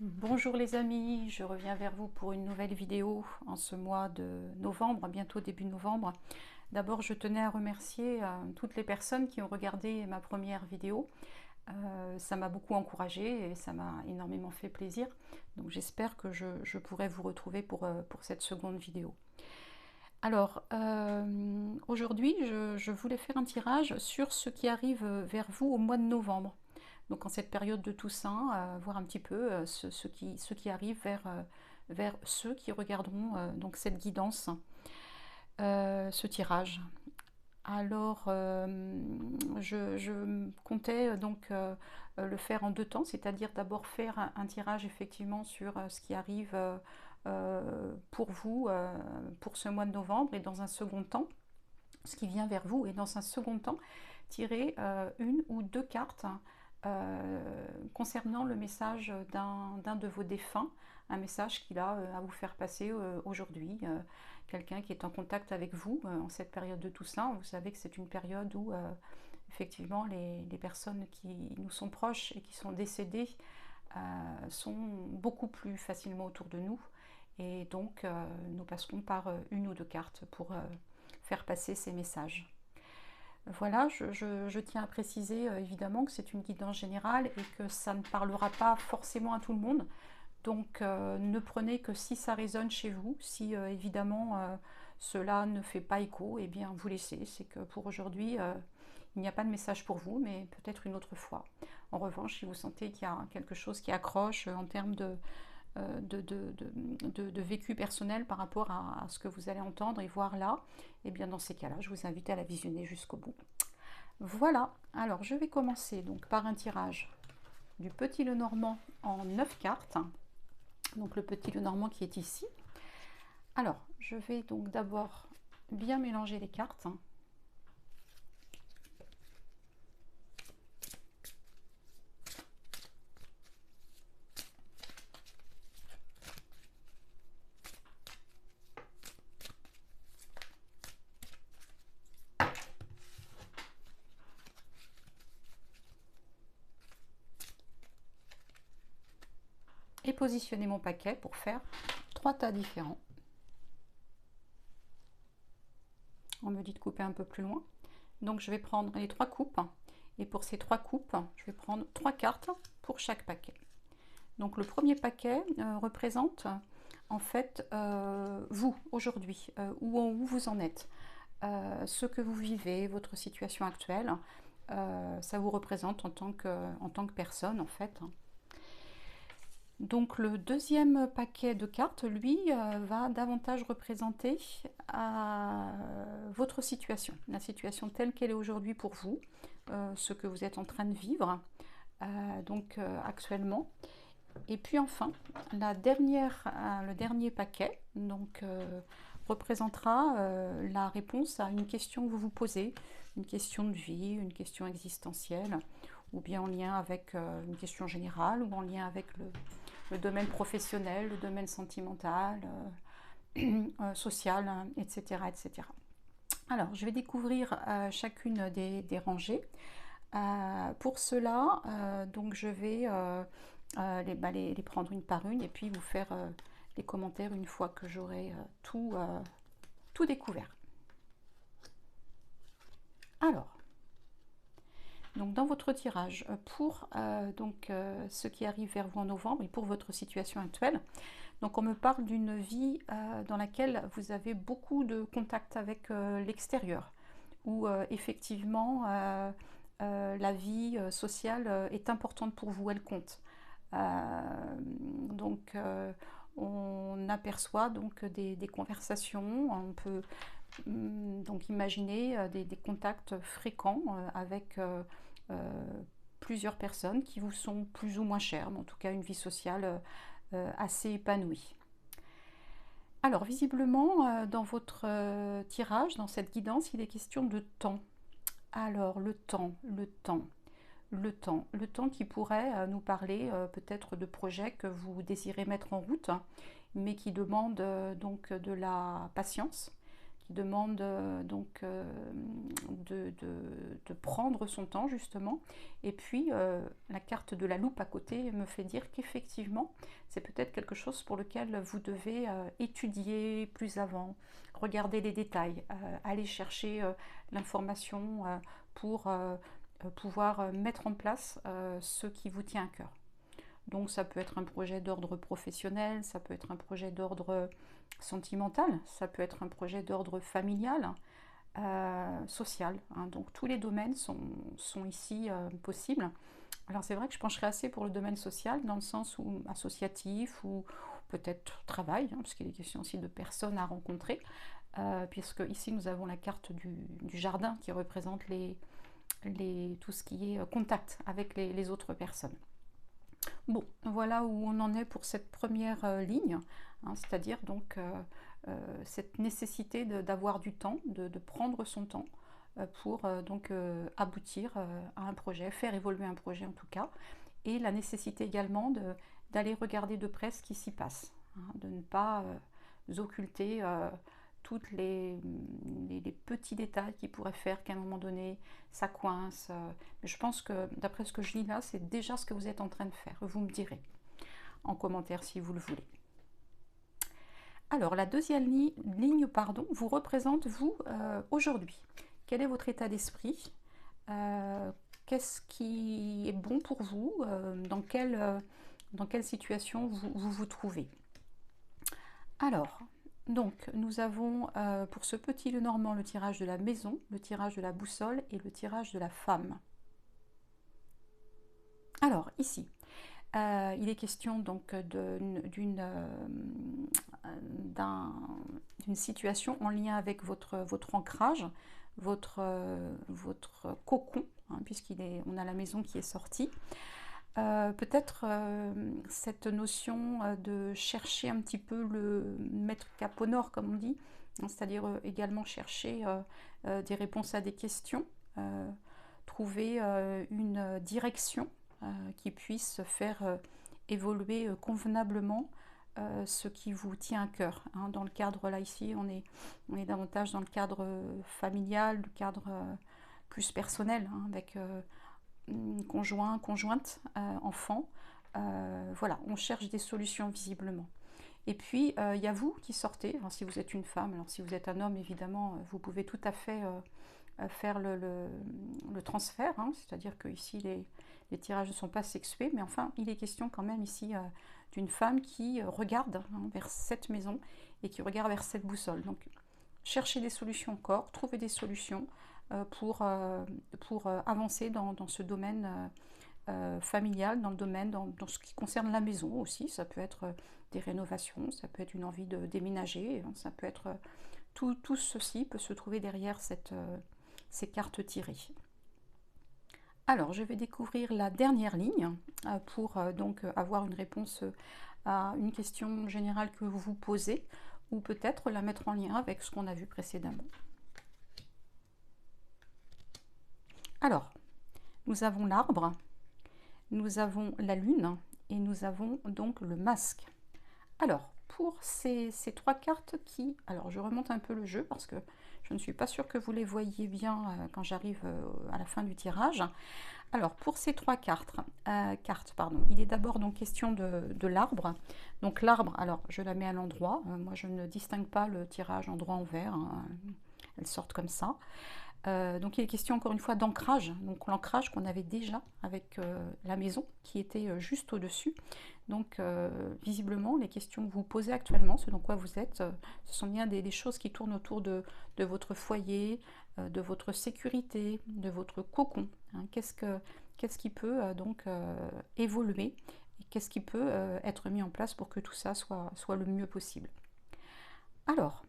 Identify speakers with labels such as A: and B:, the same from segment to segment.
A: Bonjour les amis, je reviens vers vous pour une nouvelle vidéo en ce mois de novembre, bientôt début novembre. D'abord, je tenais à remercier toutes les personnes qui ont regardé ma première vidéo. Ça m'a beaucoup encouragée et ça m'a énormément fait plaisir. Donc j'espère que je pourrai vous retrouver pour cette seconde vidéo. Alors, aujourd'hui, je voulais faire un tirage sur ce qui arrive vers vous au mois de novembre. Donc en cette période de Toussaint, voir un petit peu ce qui arrive vers ceux qui regarderont donc cette guidance, ce tirage. Alors, je comptais donc le faire en deux temps, c'est-à-dire d'abord faire un tirage effectivement sur ce qui arrive pour vous pour ce mois de novembre, et dans un second temps, ce qui vient vers vous, et dans un second temps, tirer une ou deux cartes concernant le message d'un de vos défunts, un message qu'il a à vous faire passer aujourd'hui, quelqu'un qui est en contact avec vous en cette période de Toussaint. Vous savez que c'est une période où effectivement les personnes qui nous sont proches et qui sont décédées sont beaucoup plus facilement autour de nous, et donc nous passerons par une ou deux cartes pour faire passer ces messages. Voilà, je tiens à préciser évidemment que c'est une guidance générale et que ça ne parlera pas forcément à tout le monde. Donc ne prenez que si ça résonne chez vous. Si évidemment cela ne fait pas écho, eh bien vous laissez. C'est que pour aujourd'hui, il n'y a pas de message pour vous, mais peut-être une autre fois. En revanche, si vous sentez qu'il y a quelque chose qui accroche en termes de vécu personnel par rapport à ce que vous allez entendre et voir là, et bien dans ces cas-là, je vous invite à la visionner jusqu'au bout. Voilà, alors je vais commencer donc par un tirage du Petit Lenormand en 9 cartes. Donc le Petit Lenormand qui est ici. Alors, je vais donc d'abord bien mélanger les cartes. Et positionner mon paquet pour faire 3 tas différents. On me dit de couper un peu plus loin. Donc je vais prendre les 3 coupes. Et pour ces 3 coupes, je vais prendre 3 cartes pour chaque paquet. Donc le premier paquet représente en fait vous aujourd'hui, où vous en êtes, ce que vous vivez, votre situation actuelle. Ça vous représente en tant que personne en fait. Donc le deuxième paquet de cartes, lui, va davantage représenter votre situation, la situation telle qu'elle est aujourd'hui pour vous, ce que vous êtes en train de vivre actuellement. Et puis enfin, le dernier paquet donc, représentera la réponse à une question que vous vous posez, une question de vie, une question existentielle, ou bien en lien avec une question générale, ou en lien avec le domaine professionnel, le domaine sentimental, social, etc., etc. Alors, je vais découvrir chacune des rangées. Pour cela, donc je vais les prendre une par une et puis vous faire les commentaires une fois que j'aurai tout découvert. Alors, donc dans votre tirage, pour ce qui arrive vers vous en novembre et pour votre situation actuelle, donc on me parle d'une vie dans laquelle vous avez beaucoup de contacts avec l'extérieur, où effectivement la vie sociale est importante pour vous, elle compte. On aperçoit donc des conversations, on peut donc imaginer des contacts fréquents avec plusieurs personnes qui vous sont plus ou moins chères, mais en tout cas une vie sociale assez épanouie. Alors visiblement dans votre tirage, dans cette guidance, il est question de temps. Alors le temps qui pourrait nous parler peut-être de projets que vous désirez mettre en route, mais qui demandent donc de la patience, qui demande de prendre son temps justement. Et puis la carte de la loupe à côté me fait dire qu'effectivement c'est peut-être quelque chose pour lequel vous devez étudier plus avant, regarder les détails, aller chercher l'information pour pouvoir mettre en place ce qui vous tient à cœur. Donc ça peut être un projet d'ordre professionnel, ça peut être un projet d'ordre sentimental, ça peut être un projet d'ordre familial, social. Hein. Donc tous les domaines sont ici possibles. Alors c'est vrai que je pencherais assez pour le domaine social, dans le sens où associatif ou peut-être travail, hein, parce qu'il est question aussi de personnes à rencontrer, puisque ici nous avons la carte du jardin qui représente tout ce qui est contact avec les autres personnes. Bon, voilà où on en est pour cette première ligne, hein, c'est-à-dire donc cette nécessité d'avoir du temps, de prendre son temps pour donc aboutir à un projet, faire évoluer un projet en tout cas, et la nécessité également d'aller regarder de près ce qui s'y passe, hein, de ne pas occulter tous les petits détails qui pourraient faire qu'à un moment donné ça coince. Mais je pense que d'après ce que je lis là, c'est déjà ce que vous êtes en train de faire. Vous me direz en commentaire si vous le voulez. Alors la deuxième ligne vous représente vous aujourd'hui. Quel est votre état d'esprit? Qu'est-ce qui est bon pour vous? Dans quelle situation vous trouvez? Alors, donc, nous avons pour ce petit Lenormand le tirage de la maison, le tirage de la boussole et le tirage de la femme. Alors, ici, il est question donc d'une situation en lien avec votre ancrage, votre cocon, hein, puisqu'on a la maison qui est sortie. Peut-être cette notion de chercher un petit peu le mettre cap au nord, comme on dit, hein, c'est-à-dire également chercher des réponses à des questions, trouver une direction qui puisse faire évoluer convenablement ce qui vous tient à cœur. Hein. Dans le cadre, là ici, on est davantage dans le cadre familial, le cadre plus personnel, hein, avec conjoint, conjointe, enfant. Voilà, on cherche des solutions visiblement. Et puis, il y a vous qui sortez, alors, si vous êtes une femme, alors si vous êtes un homme, évidemment, vous pouvez tout à fait faire le transfert, hein, c'est-à-dire que ici, les tirages ne sont pas sexués, mais enfin, il est question quand même ici d'une femme qui regarde hein, vers cette maison et qui regarde vers cette boussole. Donc, chercher des solutions encore, trouver des solutions pour avancer dans ce domaine familial, dans le domaine, dans ce qui concerne la maison aussi. Ça peut être des rénovations, ça peut être une envie de déménager, ça peut être tout ceci peut se trouver derrière ces cartes tirées. Alors, je vais découvrir la dernière ligne pour donc avoir une réponse à une question générale que vous vous posez, ou peut-être la mettre en lien avec ce qu'on a vu précédemment. Alors, nous avons l'arbre, nous avons la lune et nous avons donc le masque. Alors, pour ces trois cartes qui... Alors, je remonte un peu le jeu parce que je ne suis pas sûre que vous les voyez bien quand j'arrive à la fin du tirage. Alors, pour ces trois cartes, il est d'abord donc question de l'arbre. Donc, l'arbre, alors, je la mets à l'endroit. Moi, je ne distingue pas le tirage endroit-envers. Hein. Elles sortent comme ça. Donc il est question encore une fois d'ancrage, donc l'ancrage qu'on avait déjà avec la maison qui était juste au-dessus. Donc visiblement les questions que vous posez actuellement, ce dans quoi vous êtes, ce sont bien des choses qui tournent autour de votre foyer, de votre sécurité, de votre cocon. Hein. Qu'est-ce qui peut donc évoluer et qu'est-ce qui peut être mis en place pour que tout ça soit le mieux possible. Alors,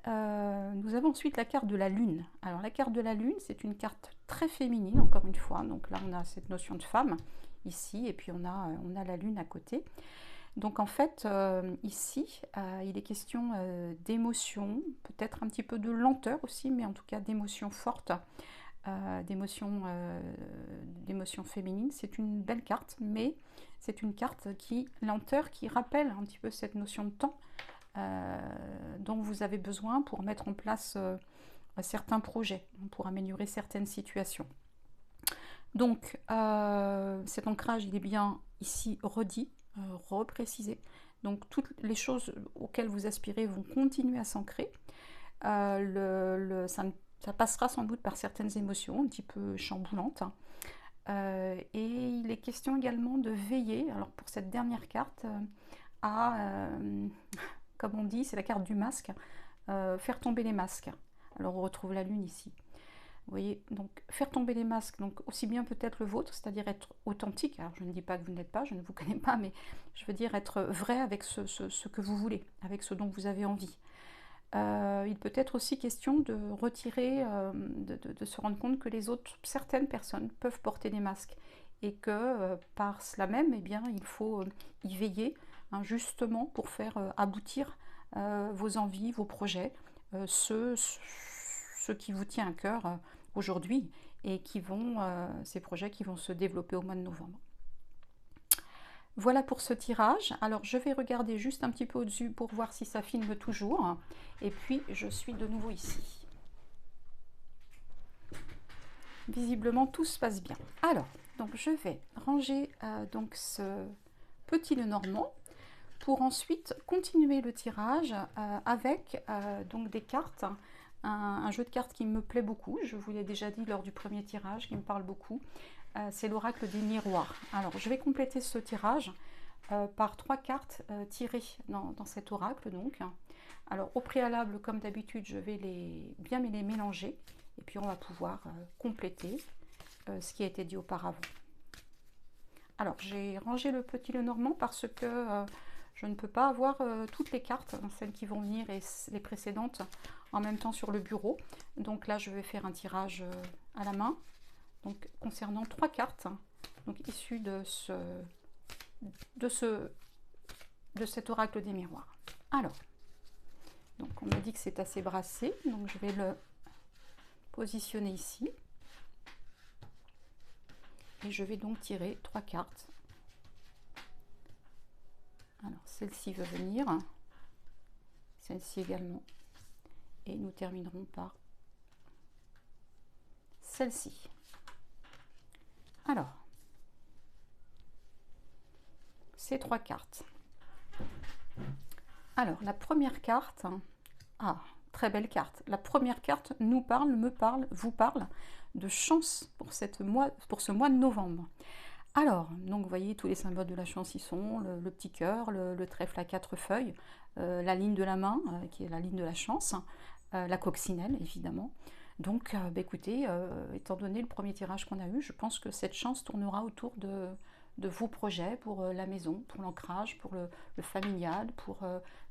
A: nous avons ensuite la carte de la lune. Alors la carte de la lune, c'est une carte très féminine, encore une fois. Donc là, on a cette notion de femme, ici, et puis on a la lune à côté. Donc en fait, ici, il est question d'émotions, peut-être un petit peu de lenteur aussi, mais en tout cas d'émotions fortes, d'émotions féminines. C'est une belle carte, mais c'est une carte lenteur qui rappelle un petit peu cette notion de temps. dont vous avez besoin pour mettre en place certains projets, pour améliorer certaines situations. Donc, cet ancrage, il est bien ici redit, reprécisé. Donc, toutes les choses auxquelles vous aspirez vont continuer à s'ancrer. Ça passera sans doute par certaines émotions un petit peu chamboulantes. Et il est question également de veiller, alors pour cette dernière carte, à, comme on dit, c'est la carte du masque, faire tomber les masques. Alors on retrouve la lune ici. Vous voyez, donc faire tomber les masques, donc aussi bien peut-être le vôtre, c'est-à-dire être authentique. Alors je ne dis pas que vous n'êtes pas, je ne vous connais pas, mais je veux dire être vrai avec ce que vous voulez, avec ce dont vous avez envie. Il peut être aussi question de retirer, de se rendre compte que les autres, certaines personnes peuvent porter des masques et que par cela même, eh bien, il faut y veiller, hein, justement pour faire aboutir vos envies, vos projets, ce qui vous tient à cœur aujourd'hui et ces projets qui vont se développer au mois de novembre. Voilà pour ce tirage. Alors je vais regarder juste un petit peu au-dessus pour voir si ça filme toujours. Et puis je suis de nouveau ici. Visiblement tout se passe bien. Alors, donc je vais ranger donc ce petit Lenormand pour ensuite continuer le tirage avec donc des cartes. Un jeu de cartes qui me plaît beaucoup, je vous l'ai déjà dit lors du premier tirage, qui me parle beaucoup. C'est l'oracle des miroirs. Alors, je vais compléter ce tirage par 3 cartes tirées dans cet oracle. Donc, alors, au préalable, comme d'habitude, je vais bien les mélanger. Et puis, on va pouvoir compléter ce qui a été dit auparavant. Alors, j'ai rangé le petit Lenormand parce que je ne peux pas avoir toutes les cartes, celles qui vont venir et les précédentes, en même temps sur le bureau. Donc là, je vais faire un tirage à la main. Donc, concernant 3 cartes, donc issues de cet oracle des miroirs. Alors, donc on m'a dit que c'est assez brassé, donc je vais le positionner ici. Et je vais donc tirer 3 cartes. Alors, celle-ci veut venir, celle-ci également. Et nous terminerons par celle-ci. Alors, ces 3 cartes. Alors, la première carte, très belle carte. La première carte nous parle, vous parle de chance pour ce mois de novembre. Alors, donc vous voyez, tous les symboles de la chance y sont, le petit cœur, le trèfle à 4 feuilles, la ligne de la main, qui est la ligne de la chance, la coccinelle, évidemment. Donc, écoutez, étant donné le premier tirage qu'on a eu, je pense que cette chance tournera autour de vos projets pour la maison, pour l'ancrage, pour le familial, pour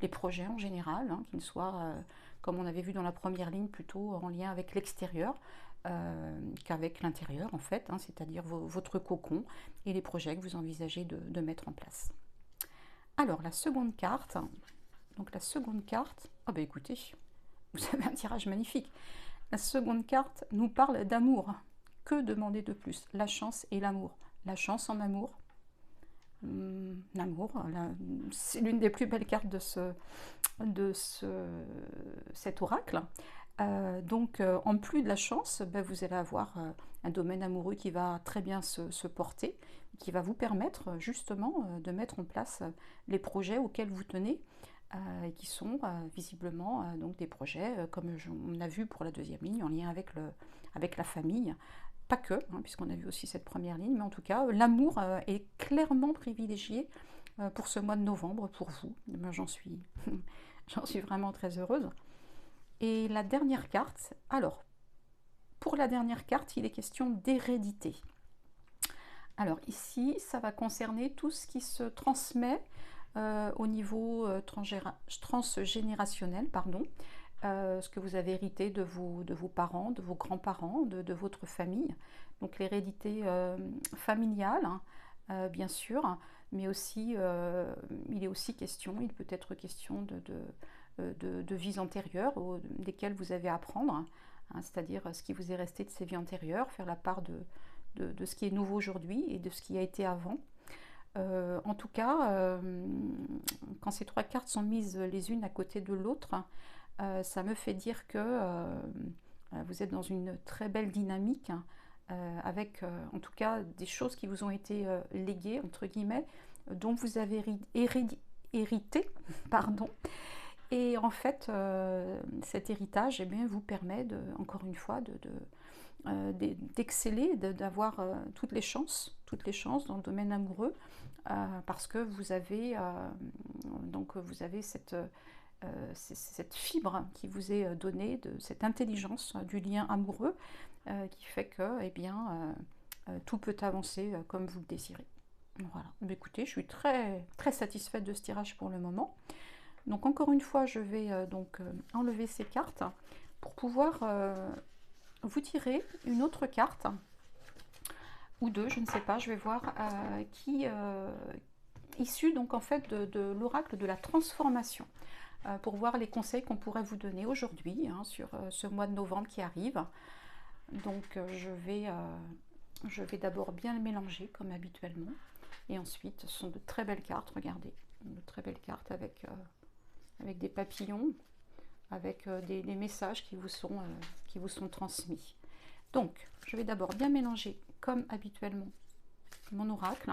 A: les projets en général, hein, qu'ils soient, comme on avait vu dans la première ligne, plutôt en lien avec l'extérieur qu'avec l'intérieur, en fait, hein, c'est-à-dire votre cocon et les projets que vous envisagez de mettre en place. Alors, la seconde carte, écoutez, vous avez un tirage magnifique. La seconde carte nous parle d'amour. Que demander de plus? La chance et l'amour. La chance en amour. L'amour, c'est l'une des plus belles cartes de cet oracle. Donc, en plus de la chance, vous allez avoir un domaine amoureux qui va très bien se porter, qui va vous permettre justement de mettre en place les projets auxquels vous tenez, et qui sont visiblement donc des projets, comme on a vu pour la deuxième ligne, en lien avec la famille. Pas que, hein, puisqu'on a vu aussi cette première ligne, mais en tout cas, l'amour est clairement privilégié pour ce mois de novembre, pour vous. J'en suis vraiment très heureuse. Et la dernière carte, alors, pour la dernière carte, il est question d'hérédité. Alors ici, ça va concerner tout ce qui se transmet au niveau transgénérationnel, pardon, ce que vous avez hérité de vos parents, de vos grands-parents, de votre famille. Donc l'hérédité familiale, hein, bien sûr, mais aussi, il peut être question de vies antérieures desquelles vous avez à apprendre, hein, c'est-à-dire ce qui vous est resté de ces vies antérieures, faire la part de ce qui est nouveau aujourd'hui et de ce qui a été avant. En tout cas, quand ces trois cartes sont mises les unes à côté de l'autre, ça me fait dire que vous êtes dans une très belle dynamique, avec en tout cas des choses qui vous ont été léguées, entre guillemets, dont vous avez hérité, pardon. Et en fait, cet héritage, eh bien, vous permet, encore une fois, d'exceller, d'avoir toutes les chances dans le domaine amoureux, parce que vous avez cette fibre qui vous est donnée, de cette intelligence du lien amoureux, qui fait que, eh bien, tout peut avancer comme vous le désirez. Voilà. Mais écoutez, je suis très, très satisfaite de ce tirage pour le moment. Donc encore une fois, je vais enlever ces cartes pour pouvoir vous tirer une autre carte, ou deux, je ne sais pas, je vais voir, qui issue donc en fait de l'oracle de la transformation, pour voir les conseils qu'on pourrait vous donner aujourd'hui, hein, sur ce mois de novembre qui arrive. Donc je vais d'abord bien le mélanger comme habituellement, et ensuite ce sont de très belles cartes, regardez, de très belles cartes avec des papillons, avec des messages qui vous sont transmis. Donc, je vais d'abord bien mélanger, comme habituellement, mon oracle.